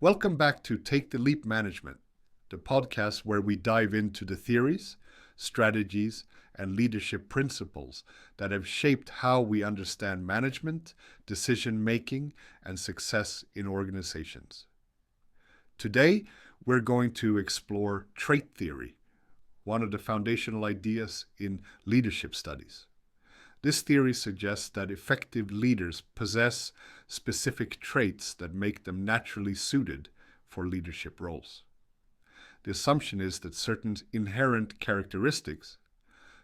Welcome back to Take the Leap Management, the podcast where we dive into the theories, strategies, and leadership principles that have shaped how we understand management, decision-making, and success in organizations. Today, we're going to explore trait theory, one of the foundational ideas in leadership studies. This theory suggests that effective leaders possess specific traits that make them naturally suited for leadership roles. The assumption is that certain inherent characteristics,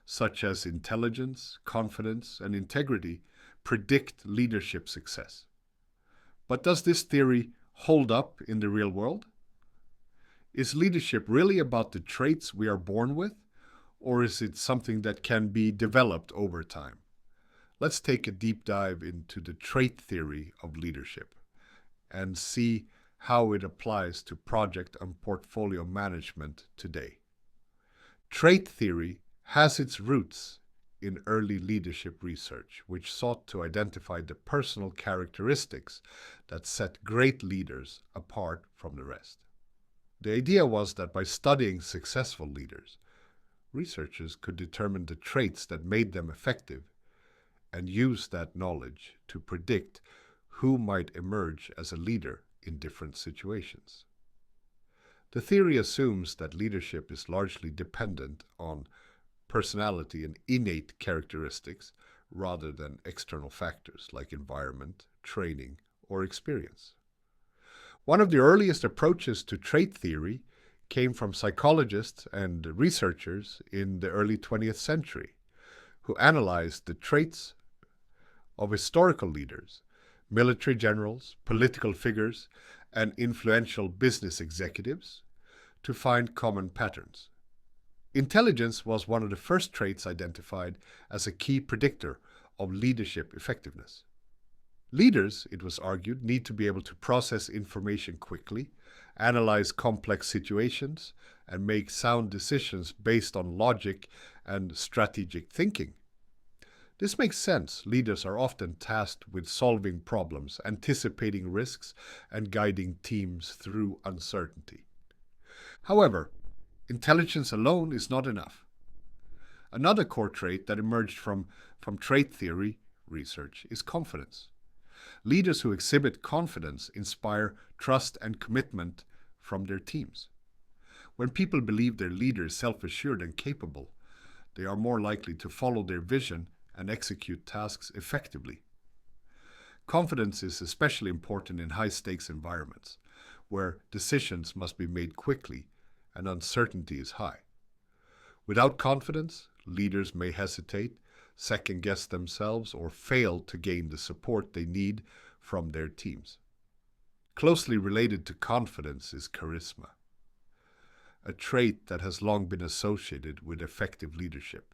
such as intelligence, confidence, and integrity, predict leadership success. But does this theory hold up in the real world? Is leadership really about the traits we are born with, or is it something that can be developed over time? Let's take a deep dive into the trait theory of leadership and see how it applies to project and portfolio management today. Trait theory has its roots in early leadership research, which sought to identify the personal characteristics that set great leaders apart from the rest. The idea was that by studying successful leaders, researchers could determine the traits that made them effective and use that knowledge to predict who might emerge as a leader in different situations. The theory assumes that leadership is largely dependent on personality and innate characteristics rather than external factors like environment, training, or experience. One of the earliest approaches to trait theory came from psychologists and researchers in the early 20th century, who analyzed the traits of historical leaders, military generals, political figures, and influential business executives to find common patterns. Intelligence was one of the first traits identified as a key predictor of leadership effectiveness. Leaders, it was argued, need to be able to process information quickly, analyze complex situations, and make sound decisions based on logic and strategic thinking. This makes sense. Leaders are often tasked with solving problems, anticipating risks, and guiding teams through uncertainty. However, intelligence alone is not enough. Another core trait that emerged from trait theory research is confidence. Leaders who exhibit confidence inspire trust and commitment from their teams. When people believe their leader is self-assured and capable, they are more likely to follow their vision and execute tasks effectively. Confidence is especially important in high-stakes environments, where decisions must be made quickly and uncertainty is high. Without confidence, leaders may hesitate, second-guess themselves, or fail to gain the support they need from their teams. Closely related to confidence is charisma, a trait that has long been associated with effective leadership.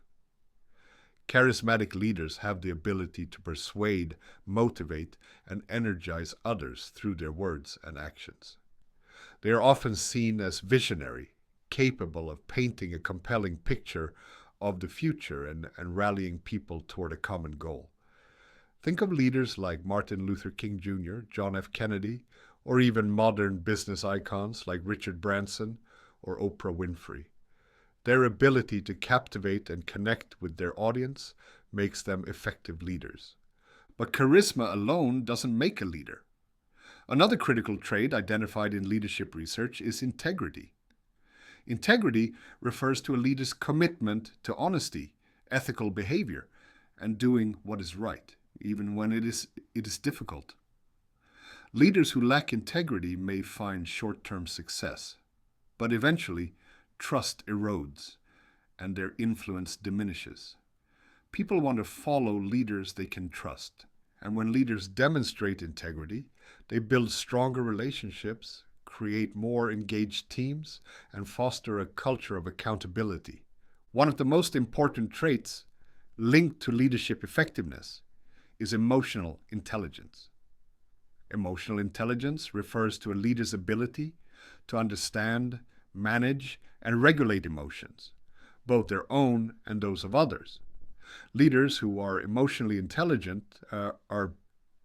Charismatic leaders have the ability to persuade, motivate, and energize others through their words and actions. They are often seen as visionary, capable of painting a compelling picture of the future and rallying people toward a common goal. Think of leaders like Martin Luther King Jr., John F. Kennedy, or even modern business icons like Richard Branson or Oprah Winfrey. Their ability to captivate and connect with their audience makes them effective leaders. But charisma alone doesn't make a leader. Another critical trait identified in leadership research is integrity. Integrity refers to a leader's commitment to honesty, ethical behavior, and doing what is right, even when it is difficult. Leaders who lack integrity may find short-term success, but eventually trust erodes and their influence diminishes. People want to follow leaders they can trust, and when leaders demonstrate integrity, they build stronger relationships, create more engaged teams, and foster a culture of accountability. One of the most important traits linked to leadership effectiveness is emotional intelligence. Emotional intelligence refers to a leader's ability to understand, manage, and regulate emotions, both their own and those of others. Leaders who are emotionally intelligent are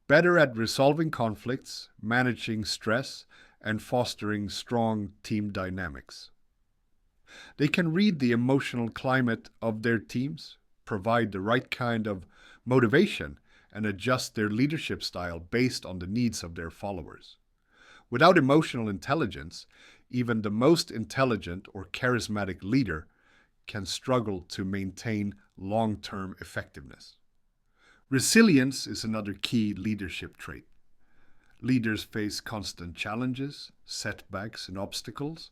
better at resolving conflicts, managing stress, and fostering strong team dynamics. They can read the emotional climate of their teams, provide the right kind of motivation, and adjust their leadership style based on the needs of their followers. Without emotional intelligence, even the most intelligent or charismatic leader can struggle to maintain long-term effectiveness. Resilience is another key leadership trait. Leaders face constant challenges, setbacks, and obstacles,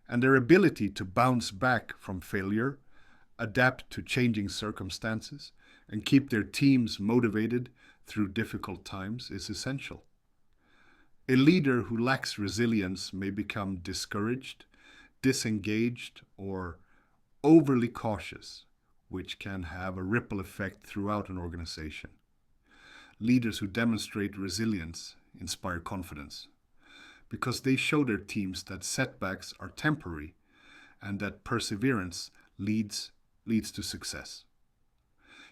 and their ability to bounce back from failure, adapt to changing circumstances, and keep their teams motivated through difficult times is essential. A leader who lacks resilience may become discouraged, disengaged, or overly cautious, which can have a ripple effect throughout an organization. Leaders who demonstrate resilience inspire confidence because they show their teams that setbacks are temporary and that perseverance leads to success.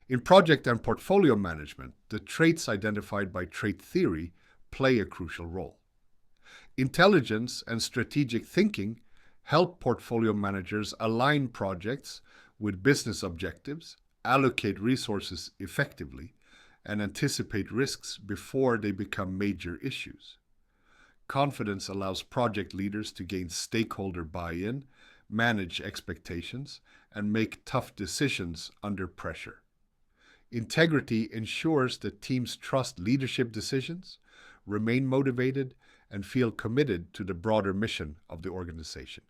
In project and portfolio management, the traits identified by trait theory play a crucial role. Intelligence and strategic thinking help portfolio managers align projects with business objectives, allocate resources effectively, and anticipate risks before they become major issues. Confidence allows project leaders to gain stakeholder buy-in, manage expectations, and make tough decisions under pressure. Integrity ensures that teams trust leadership decisions, remain motivated, and feel committed to the broader mission of the organization.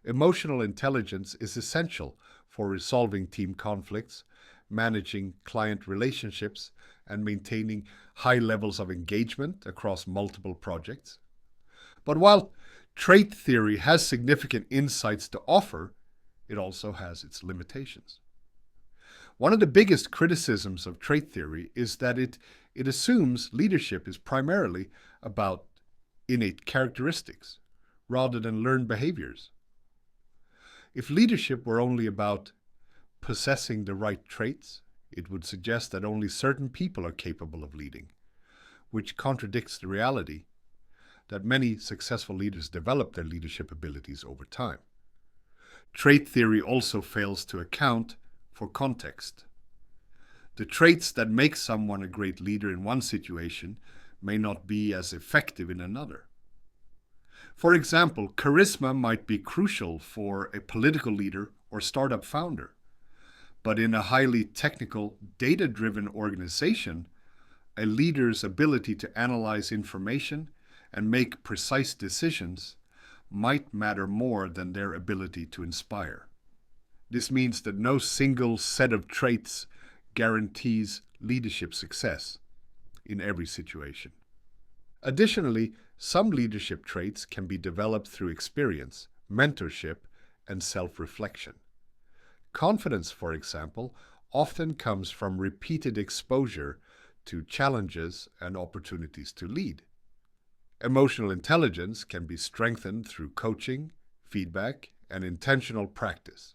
Emotional intelligence is essential for resolving team conflicts, managing client relationships, and maintaining high levels of engagement across multiple projects. But while trait theory has significant insights to offer, it also has its limitations. One of the biggest criticisms of trait theory is that it assumes leadership is primarily about innate characteristics rather than learned behaviors. If leadership were only about possessing the right traits, it would suggest that only certain people are capable of leading, which contradicts the reality that many successful leaders develop their leadership abilities over time. Trait theory also fails to account for context. The traits that make someone a great leader in one situation may not be as effective in another. For example, charisma might be crucial for a political leader or startup founder, but in a highly technical, data-driven organization, a leader's ability to analyze information and make precise decisions might matter more than their ability to inspire. This means that no single set of traits guarantees leadership success in every situation. Additionally, some leadership traits can be developed through experience, mentorship, and self-reflection. Confidence, for example, often comes from repeated exposure to challenges and opportunities to lead. Emotional intelligence can be strengthened through coaching, feedback, and intentional practice.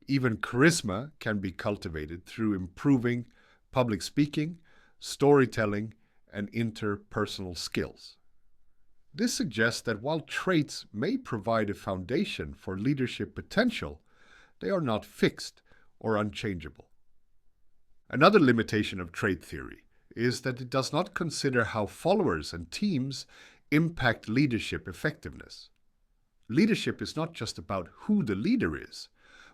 Even charisma can be cultivated through improving public speaking, storytelling, and interpersonal skills. This suggests that while traits may provide a foundation for leadership potential, they are not fixed or unchangeable. Another limitation of trait theory is that it does not consider how followers and teams impact leadership effectiveness. Leadership is not just about who the leader is,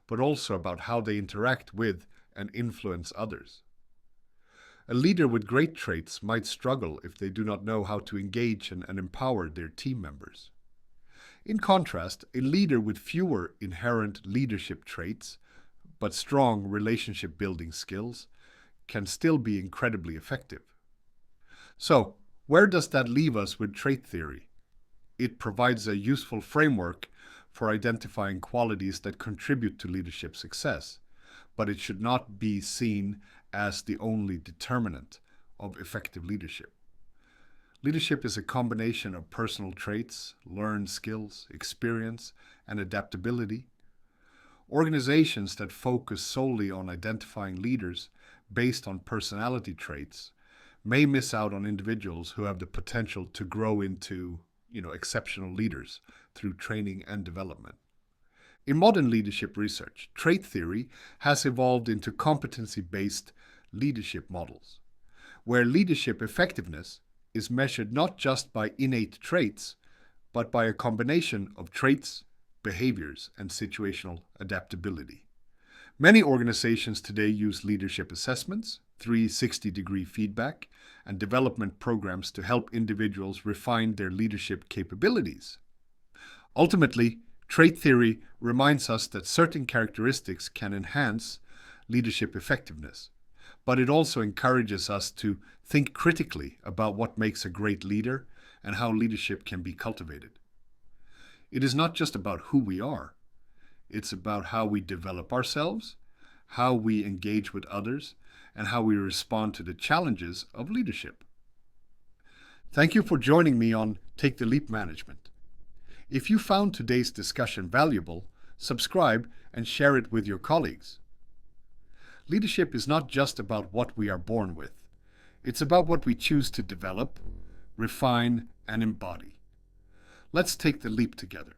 but also about how they interact with and influence others. A leader with great traits might struggle if they do not know how to engage and empower their team members. In contrast, a leader with fewer inherent leadership traits, but strong relationship-building skills, can still be incredibly effective. So, where does that leave us with trait theory? It provides a useful framework for identifying qualities that contribute to leadership success, but it should not be seen as the only determinant of effective leadership. Leadership is a combination of personal traits, learned skills, experience, and adaptability. Organizations that focus solely on identifying leaders based on personality traits may miss out on individuals who have the potential to grow into, exceptional leaders through training and development. In modern leadership research, trait theory has evolved into competency-based leadership models, where leadership effectiveness is measured not just by innate traits, but by a combination of traits, behaviors, and situational adaptability. Many organizations today use leadership assessments, 360-degree feedback, and development programs to help individuals refine their leadership capabilities. Ultimately, trait theory reminds us that certain characteristics can enhance leadership effectiveness, but it also encourages us to think critically about what makes a great leader and how leadership can be cultivated. It is not just about who we are. It's about how we develop ourselves, how we engage with others, and how we respond to the challenges of leadership. Thank you for joining me on Take the Leap Management. If you found today's discussion valuable, subscribe and share it with your colleagues. Leadership is not just about what we are born with. It's about what we choose to develop, refine, and embody. Let's take the leap together.